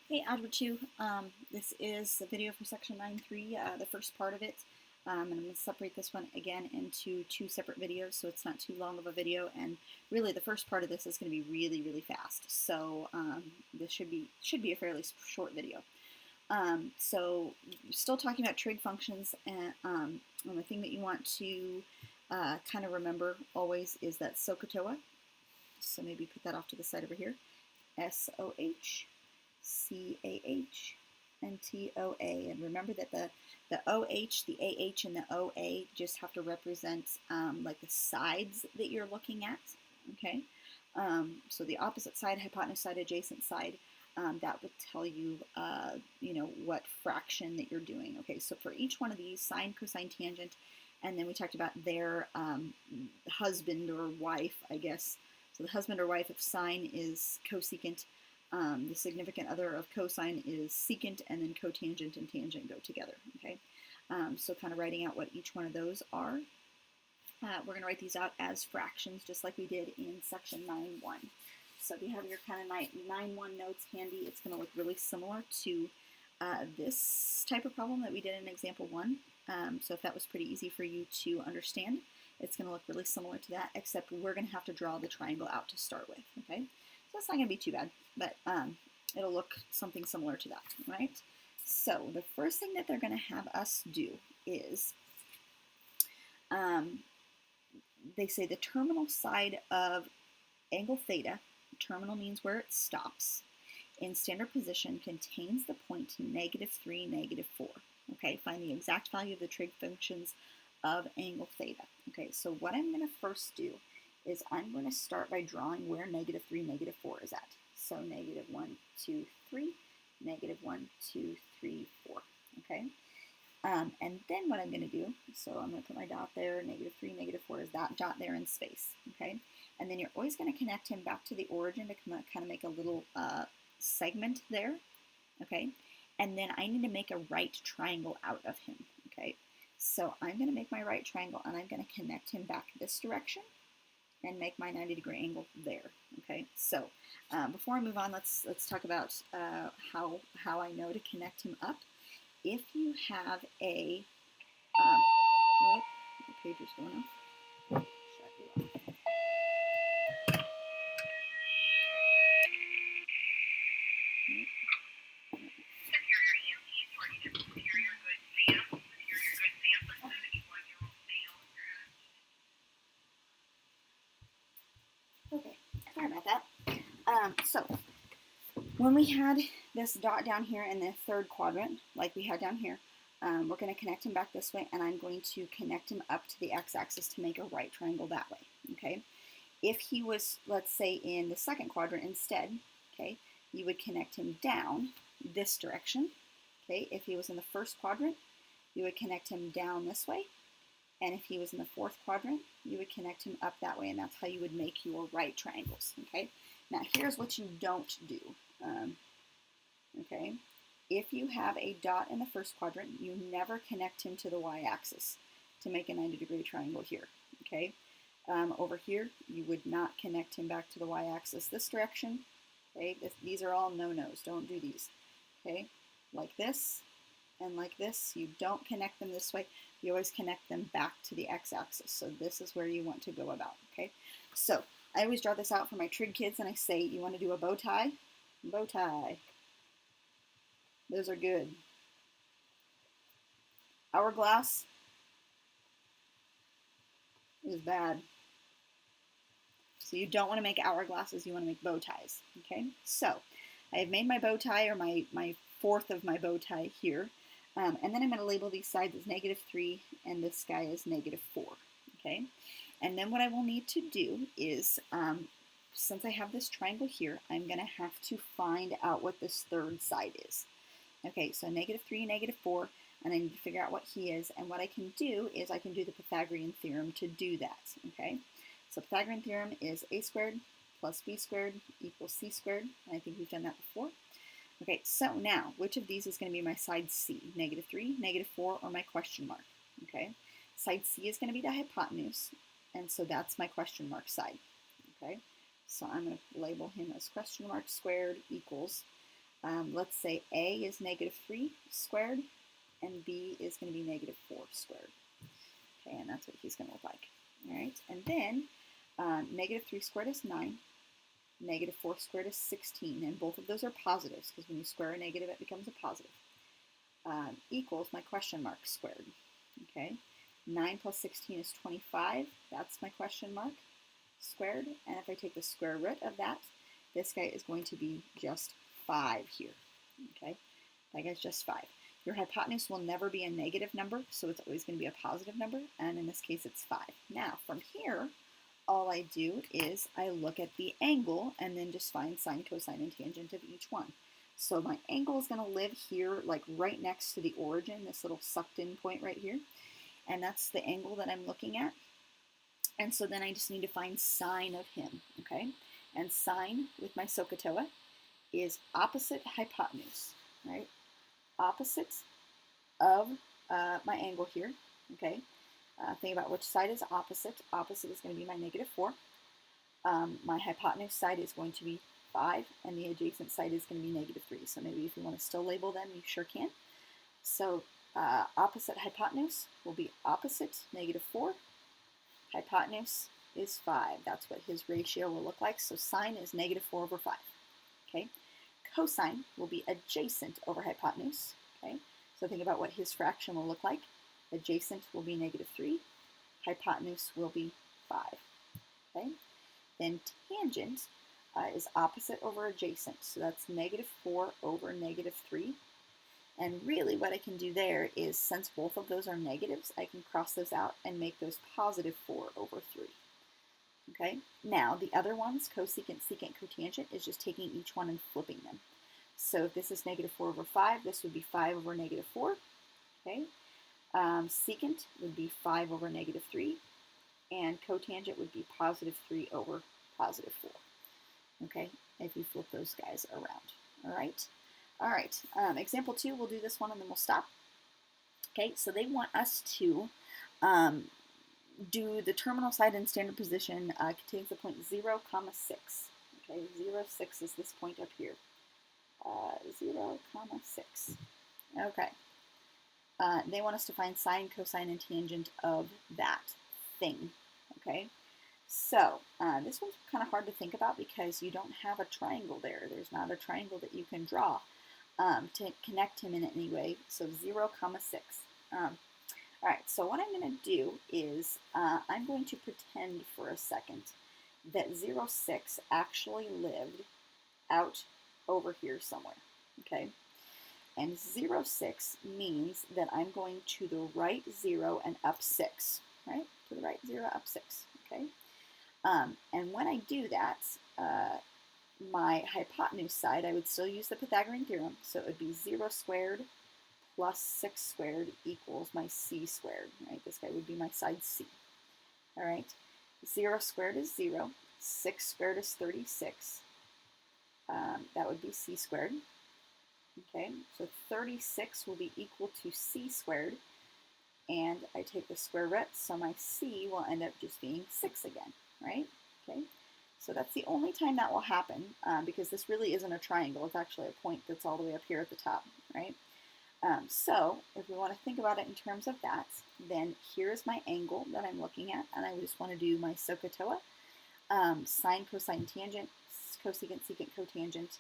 Hey, Algebra 2. This is the video for section 9.3, the first part of it. And I'm going to separate this one again into two separate videos so it's not too long of a video. And really, the first part of this is going to be really, really fast. So this should be a fairly short video. So still talking about trig functions, and the thing that you want to kind of remember always is that SOHCAHTOA. So maybe put that off to the side over here. SOH. CAH, and TOA. And remember that the OH, the AH, and the OA just have to represent like the sides that you're looking at, okay? So the opposite side, hypotenuse side, adjacent side, that would tell you, what fraction that you're doing. Okay, so for each one of these, sine, cosine, tangent, and then we talked about their husband or wife, I guess. So the husband or wife of sine is cosecant. The significant other of cosine is secant, and then cotangent and tangent go together, okay? So kind of writing out what each one of those are. We're going to write these out as fractions, just like we did in section 9.1. So if you have your kind of 9.1 notes handy, it's going to look really similar to this type of problem that we did in example 1. So if that was pretty easy for you to understand, it's going to look really similar to that, except we're going to have to draw the triangle out to start with, okay? So it's not going to be too bad, but it'll look something similar to that, right? So the first thing that they're going to have us do is, they say the terminal side of angle theta, terminal means where it stops, in standard position contains the point -3, -4. Okay, find the exact value of the trig functions of angle theta. Okay, so what I'm going to first do is I'm going to start by drawing where -3, -4 is at. So -1, 2, 3, -1, 2, 3, 4. Okay? And then what I'm going to do, so I'm going to put my dot there, -3, -4 is that dot there in space. Okay? And then you're always going to connect him back to the origin to kind of make a little segment there. Okay? And then I need to make a right triangle out of him. Okay? So I'm going to make my right triangle, and I'm going to connect him back this direction and make my 90-degree angle there. Okay, so before I move on, let's talk about how I know to connect him up. If you have a oh, the page is going off. Shut you off. Okay, sorry about that. So when we had this dot down here in the third quadrant, like we had down here, we're going to connect him back this way, and I'm going to connect him up to the x-axis to make a right triangle that way, okay? If he was, let's say, in the second quadrant instead, okay, you would connect him down this direction, okay? If he was in the first quadrant, you would connect him down this way, and if he was in the fourth quadrant, you would connect him up that way, and that's how you would make your right triangles, okay? Now, here's what you don't do, okay? If you have a dot in the first quadrant, you never connect him to the y-axis to make a 90-degree triangle here, okay? Over here, you would not connect him back to the y-axis this direction, okay? These are all no-nos, don't do these, okay? Like this and like this, you don't connect them this way, you always connect them back to the x-axis, so this is where you want to go about, okay? So, I always draw this out for my trig kids, and I say, you want to do a bow tie? Bow tie. Those are good. Hourglass is bad. So you don't want to make hourglasses, you want to make bow ties, okay? So I have made my bow tie, or my fourth of my bow tie here, and then I'm going to label these sides as -3, and this guy is -4, okay? And then what I will need to do is, since I have this triangle here, I'm going to have to find out what this third side is. Okay, so -3, -4, and I need to figure out what he is, and what I can do is I can do the Pythagorean theorem to do that, okay? So Pythagorean theorem is a squared plus b squared equals c squared, and I think we've done that before. Okay, so now, which of these is going to be my side C? -3, -4, or my question mark, okay? Side C is going to be the hypotenuse, and so that's my question mark side, okay? So I'm going to label him as question mark squared equals Let's say A is -3 squared, and B is going to be -4 squared. Okay, and that's what he's going to look like. All right, and then -3 squared is 9, -4 squared is 16, and both of those are positives because when you square a negative, it becomes a positive. Equals my question mark squared. Okay, 9 plus 16 is 25. That's my question mark squared. And if I take the square root of that, this guy is going to be just 5 here. Okay, that guy's just 5. Your hypotenuse will never be a negative number, so it's always going to be a positive number, and in this case it's 5. Now, from here, all I do is I look at the angle and then just find sine, cosine, and tangent of each one. So my angle is going to live here, like right next to the origin, this little sucked in point right here, and that's the angle that I'm looking at. And so then I just need to find sine of him, okay? And sine with my SOHCAHTOA is opposite hypotenuse, right? Opposite of my angle here, okay? Think about which side is opposite. Opposite is going to be my -4. My hypotenuse side is going to be 5, and the adjacent side is going to be -3. So maybe if you want to still label them, you sure can. So opposite hypotenuse will be opposite -4. Hypotenuse is 5. That's what his ratio will look like. So sine is -4/5. Okay. Cosine will be adjacent over hypotenuse. Okay. So think about what his fraction will look like. Adjacent will be -3. Hypotenuse will be 5. Okay. Then tangent is opposite over adjacent. So that's -4 over -3. And really what I can do there is, since both of those are negatives, I can cross those out and make those +4/3. Okay, now the other ones, cosecant, secant, cotangent, is just taking each one and flipping them. So if this is -4/5, this would be 5 over -4. Okay, secant would be 5 over -3, and cotangent would be +3 over +4. Okay, if you flip those guys around. All right. All right, example 2, we'll do this one and then we'll stop. Okay, so they want us to do the terminal side in standard position contains the point 0, 6. Okay, 0, 6 is this point up here. 0, 6. Okay. They want us to find sine, cosine, and tangent of that thing. Okay. So this one's kind of hard to think about because you don't have a triangle there. There's not a triangle that you can draw to connect him in any way. So 0, 6. All right, so what I'm going to do is I'm going to pretend for a second that 0, 6 actually lived out over here somewhere, okay? And 0, 6 means that I'm going to the right 0 and up 6, right? To the right 0, up 6, okay? And when I do that, my hypotenuse side, I would still use the Pythagorean theorem, so it would be 0 squared plus 6 squared equals my c squared, right? This guy would be my side c, all right? 0 squared is 0, 6 squared is 36, that would be c squared, okay? So 36 will be equal to c squared, and I take the square root, so my c will end up just being 6 again, right? Okay, so that's the only time that will happen because this really isn't a triangle. It's actually a point that's all the way up here at the top, right? So if we want to think about it in terms of that, then here's my angle that I'm looking at, and I just want to do my SOHCAHTOA, sine, cosine, tangent, cosecant, secant, cotangent.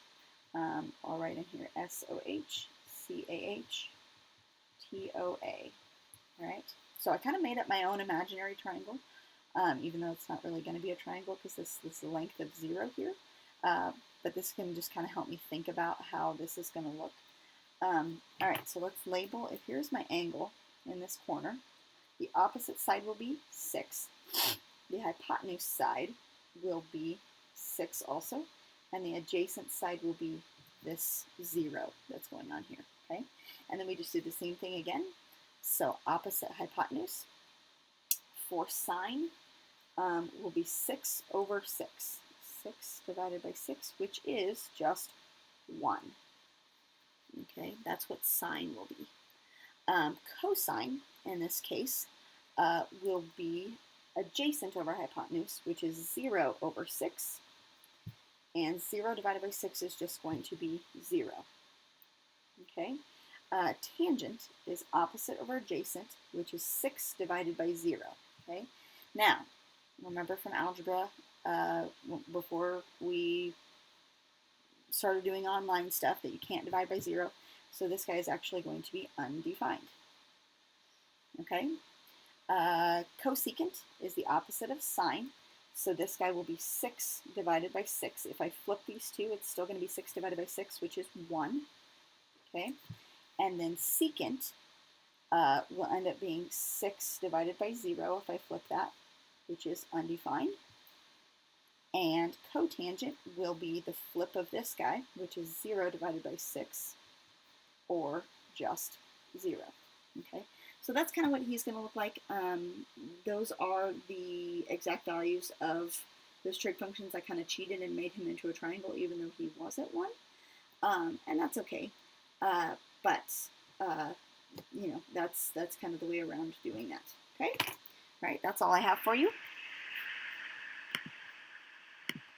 I'll write in here SOH, CAH, TOA. All right, so I kind of made up my own imaginary triangle, even though it's not really going to be a triangle because this is the length of 0 here. But this can just kind of help me think about how this is going to look. All right, so let's label, if here's my angle in this corner, the opposite side will be 6. The hypotenuse side will be 6 also, and the adjacent side will be this 0 that's going on here, okay? And then we just do the same thing again. So opposite hypotenuse for sine will be 6 over 6. 6 divided by 6, which is just 1. Okay, that's what sine will be. Cosine, in this case, will be adjacent over hypotenuse, which is 0 over 6. And 0 divided by 6 is just going to be 0. Okay. Tangent is opposite over adjacent, which is 6 divided by 0. Okay. Now, remember from algebra, before we started doing online stuff, that you can't divide by 0. So this guy is actually going to be undefined. Okay. Cosecant is the opposite of sine. So this guy will be 6 divided by 6. If I flip these two, it's still going to be 6 divided by 6, which is 1. Okay. And then secant will end up being 6 divided by 0 if I flip that, which is undefined. And cotangent will be the flip of this guy, which is 0 divided by 6, or just 0. Okay, so that's kind of what he's going to look like. Those are the exact values of those trig functions. I kind of cheated and made him into a triangle, even though he wasn't one. And that's okay. But you know, that's kind of the way around doing that. Okay, all right, that's all I have for you.